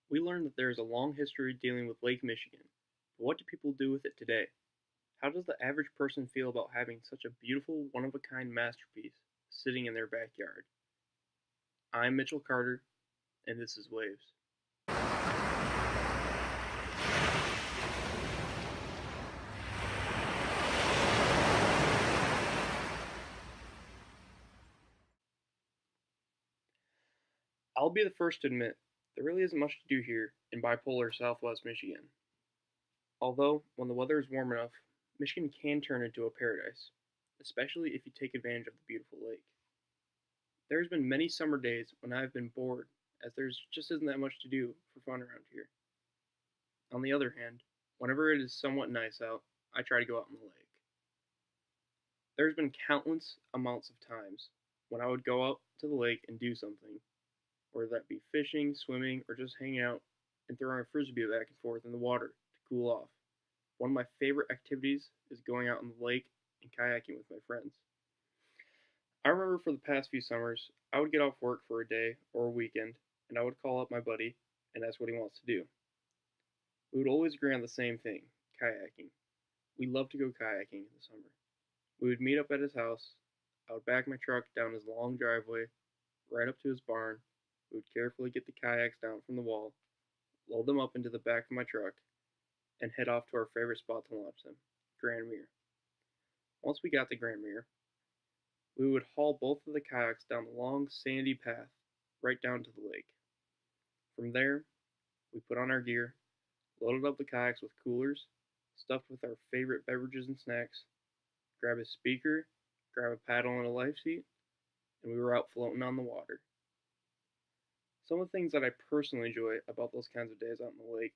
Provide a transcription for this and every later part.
We learned that there is a long history dealing with Lake Michigan. But what do people do with it today? How does the average person feel about having such a beautiful, one of a kind masterpiece sitting in their backyard? I'm Mitchell Carter, and this is Waves. I'll be the first to admit, there really isn't much to do here in bipolar southwest Michigan. Although, when the weather is warm enough, Michigan can turn into a paradise, especially if you take advantage of the beautiful lake. There's been many summer days when I've been bored, as there's just isn't that much to do for fun around here. On the other hand, whenever it is somewhat nice out, I try to go out on the lake. There's been countless amounts of times when I would go out to the lake and do something, whether that be fishing, swimming, or just hanging out and throwing a frisbee back and forth in the water to cool off. One of my favorite activities is going out on the lake and kayaking with my friends. I remember for the past few summers, I would get off work for a day or a weekend, and I would call up my buddy and ask what he wants to do. We would always agree on the same thing: kayaking. We love to go kayaking in the summer. We would meet up at his house. I would back my truck down his long driveway, right up to his barn. We would carefully get the kayaks down from the wall, load them up into the back of my truck, and head off to our favorite spot to launch them, Grand Mere. Once we got to Grand Mere, we would haul both of the kayaks down the long, sandy path right down to the lake. From there, we put on our gear, loaded up the kayaks with coolers, stuffed with our favorite beverages and snacks, grab a speaker, grab a paddle and a life seat, and we were out floating on the water. Some of the things that I personally enjoy about those kinds of days out in the lake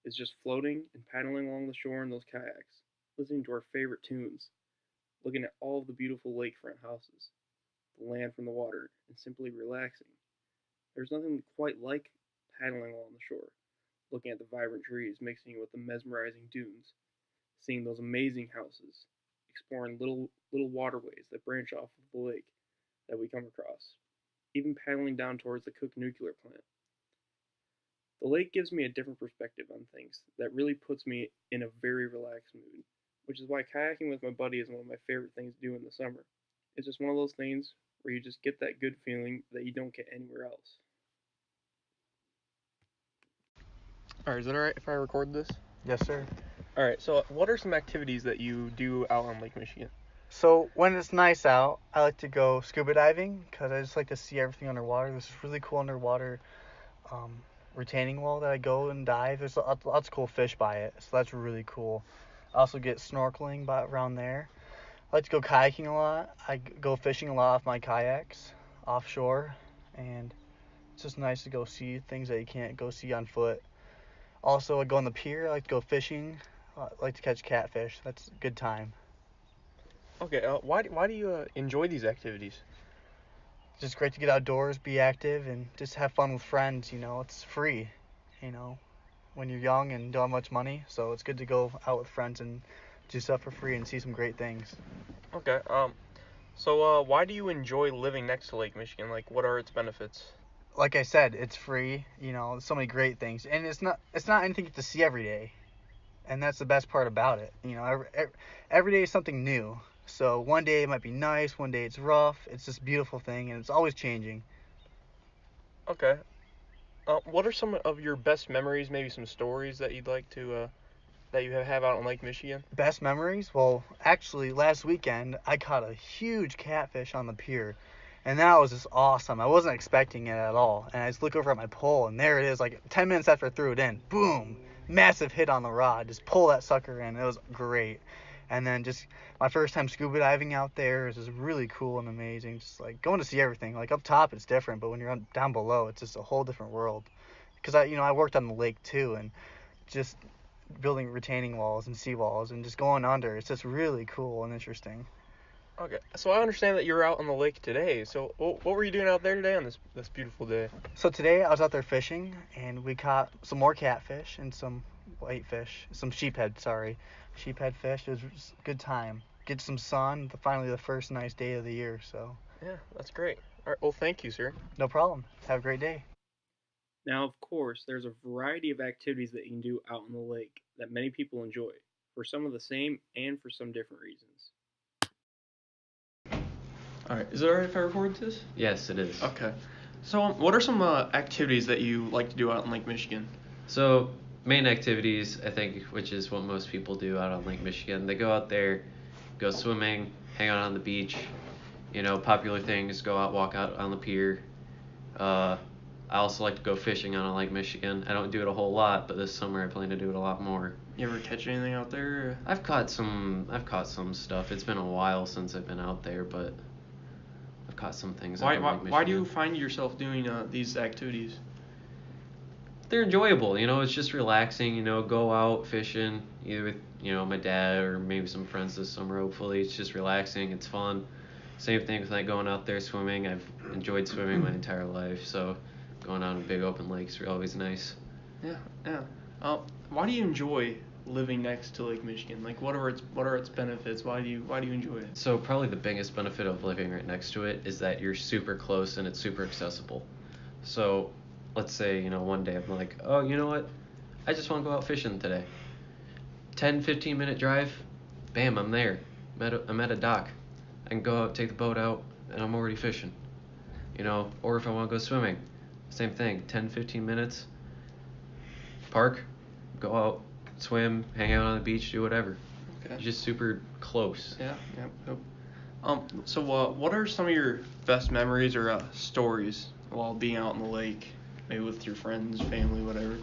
is just floating and paddling along the shore in those kayaks, listening to our favorite tunes, looking at all of the beautiful lakefront houses, the land from the water, and simply relaxing. There's nothing quite like paddling along the shore, looking at the vibrant trees mixing with the mesmerizing dunes, seeing those amazing houses, exploring little waterways that branch off of the lake that we come across, even paddling down towards the Cook nuclear plant. The lake gives me a different perspective on things that really puts me in a very relaxed mood, which is why kayaking with my buddy is one of my favorite things to do in the summer. It's just one of those things where you just get that good feeling that you don't get anywhere else. Alright, is that alright if I record this? Yes, sir. Alright, so what are some activities that you do out on Lake Michigan? So when it's nice out, I like to go scuba diving because I just like to see everything underwater. There's this really cool underwater um, retaining wall that I go and dive. There's lots of cool fish by it, so that's really cool. I also get snorkeling around there. I like to go kayaking a lot. I go fishing a lot off my kayaks offshore, and it's just nice to go see things that you can't go see on foot. Also, I go on the pier. I like to go fishing. I like to catch catfish. That's a good time. Okay, why do you enjoy these activities? It's just great to get outdoors, be active, and just have fun with friends. It's free. You know, when you're young and don't have much money, so it's good to go out with friends and do stuff for free and see some great things. Okay, so why do you enjoy living next to Lake Michigan? Like, what are its benefits? Like I said, it's free. There's so many great things, and it's not anything you get to see every day, and that's the best part about it. Every day is something new. So one day it might be nice, one day it's rough. It's this beautiful thing, and it's always changing. Okay, what are some of your best memories? Maybe some stories that you'd like to that you have out on Lake Michigan? Best memories? Well, actually, last weekend I caught a huge catfish on the pier, and that was just awesome. I wasn't expecting it at all, and I just look over at my pole, and there it is, like 10 minutes after I threw it in. Boom! Massive hit on the rod. Just pull that sucker in. It was great. And then just my first time scuba diving out there is just really cool and amazing. Just like going to see everything. Like up top, it's different, but when you're down below, it's just a whole different world. Because I worked on the lake too, and just building retaining walls and seawalls and just going under. It's just really cool and interesting. Okay, so I understand that you're out on the lake today. So what were you doing out there today on this beautiful day? So today I was out there fishing and we caught some more catfish and some whitefish, some sheephead fish. It was a good time. Get some sun. Finally, the first nice day of the year. So Yeah, that's great. All right, well, thank you, sir. no problem. Have a great day. Now, of course, there's a variety of activities that you can do out on the lake that many people enjoy, for some of the same and for some different reasons. Alright, is it alright if I record this? Yes, it is. Okay. So, what are some activities that you like to do out in Lake Michigan? So, main activities, I think, which is what most people do out on Lake Michigan, they go out there, go swimming, hang out on the beach. Popular things, go out, walk out on the pier. I also like to go fishing out on Lake Michigan. I don't do it a whole lot, but this summer I plan to do it a lot more. You ever catch anything out there? I've caught some stuff. It's been a while since I've been out there, but I've caught some things out on Lake Michigan. Why do you find yourself doing these activities? They're enjoyable, it's just relaxing, go out fishing, either with, my dad or maybe some friends this summer, hopefully. It's just relaxing, it's fun. Same thing with going out there swimming. I've enjoyed swimming my entire life, so going out on big open lakes are always nice. Yeah. Why do you enjoy living next to Lake Michigan? Like, what are its benefits? Why do you enjoy it? So probably the biggest benefit of living right next to it is that you're super close and it's super accessible. So let's say, one day I'm like, oh, you know what? I just want to go out fishing today. 10-15 minute drive, bam, I'm there. I'm at a dock. I can go out, take the boat out, and I'm already fishing. Or if I want to go swimming, same thing. 10-15 minutes, park, go out, swim, hang out on the beach, do whatever. Okay. Just super close. Yeah. So what are some of your best memories or stories while being out on the lake? Maybe with your friends, family, whatever.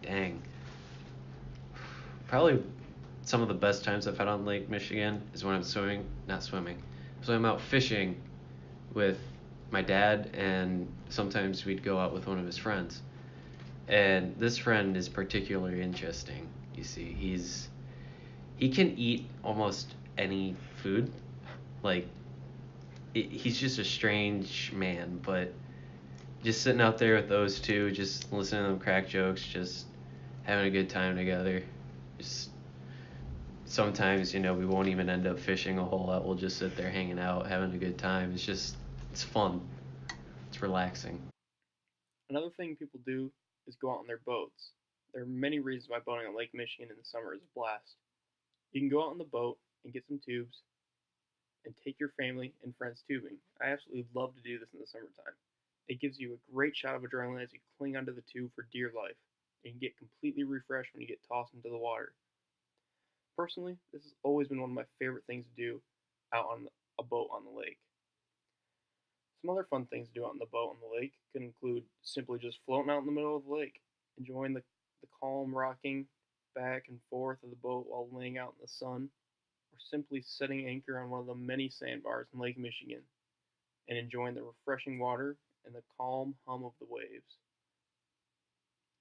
Dang. Probably some of the best times I've had on Lake Michigan is when I'm not swimming. So I'm out fishing with my dad, and sometimes we'd go out with one of his friends. And this friend is particularly interesting. You see, he can eat almost any food. Like, he's just a strange man, but just sitting out there with those two, just listening to them crack jokes, just having a good time together. Just sometimes, we won't even end up fishing a whole lot. We'll just sit there hanging out, having a good time. It's fun. It's relaxing. Another thing people do is go out on their boats. There are many reasons why boating on Lake Michigan in the summer is a blast. You can go out on the boat and get some tubes and take your family and friends tubing. I absolutely love to do this in the summertime. It gives you a great shot of adrenaline as you cling onto the tube for dear life, and you get completely refreshed when you get tossed into the water. Personally, this has always been one of my favorite things to do out on a boat on the lake. Some other fun things to do out on the boat on the lake could include simply just floating out in the middle of the lake, enjoying the calm rocking back and forth of the boat while laying out in the sun, or simply setting anchor on one of the many sandbars in Lake Michigan and enjoying the refreshing water and the calm hum of the waves.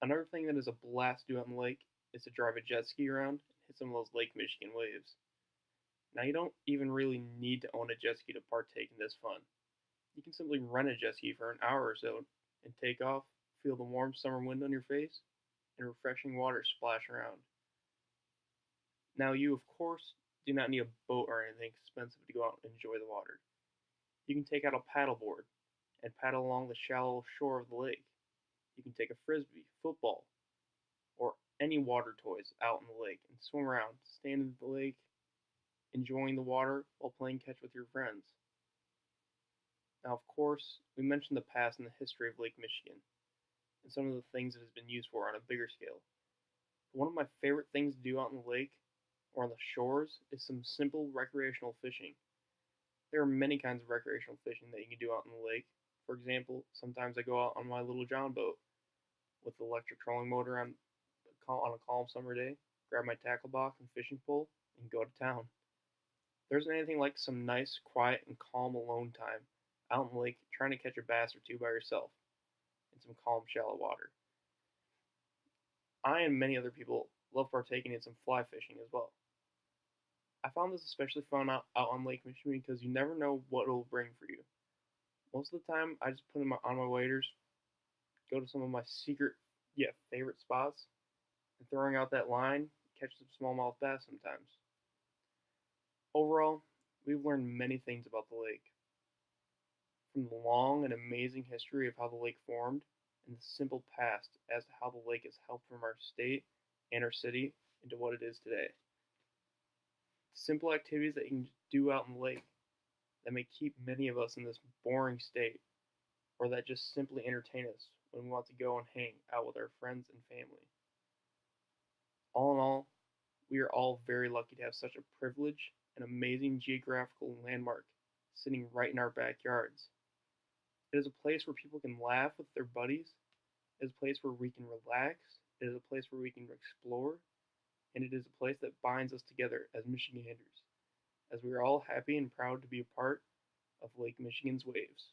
Another thing that is a blast to do on the lake is to drive a jet ski around and hit some of those Lake Michigan waves. Now, you don't even really need to own a jet ski to partake in this fun. You can simply rent a jet ski for an hour or so and take off, feel the warm summer wind on your face, and refreshing water splash around. Now, you, of course, do not need a boat or anything expensive to go out and enjoy the water. You can take out a paddleboard and paddle along the shallow shore of the lake. You can take a frisbee, football, or any water toys out in the lake and swim around, stand in the lake, enjoying the water while playing catch with your friends. Now, of course, we mentioned the past and the history of Lake Michigan and some of the things it has been used for on a bigger scale. But one of my favorite things to do out in the lake or on the shores is some simple recreational fishing. There are many kinds of recreational fishing that you can do out in the lake. For example, sometimes I go out on my little John boat with the electric trolling motor on a calm summer day, grab my tackle box and fishing pole, and go to town. There isn't anything like some nice, quiet, and calm alone time out in the lake trying to catch a bass or two by yourself in some calm, shallow water. I and many other people love partaking in some fly fishing as well. I found this especially fun out on Lake Michigan because you never know what it will bring for you. Most of the time, I just put them on my waders, go to some of my secret yet favorite spots, and throwing out that line, catch some smallmouth bass sometimes. Overall, we've learned many things about the lake. from the long and amazing history of how the lake formed and the simple past as to how the lake has helped from our state and our city into what it is today. Simple activities that you can do out in the lake that may keep many of us in this boring state, or that just simply entertain us when we want to go and hang out with our friends and family. All in all, we are all very lucky to have such a privileged and amazing geographical landmark sitting right in our backyards. It is a place where people can laugh with their buddies. It is a place where we can relax. It is a place where we can explore. And it is a place that binds us together as Michiganders, as we are all happy and proud to be a part of Lake Michigan's waves.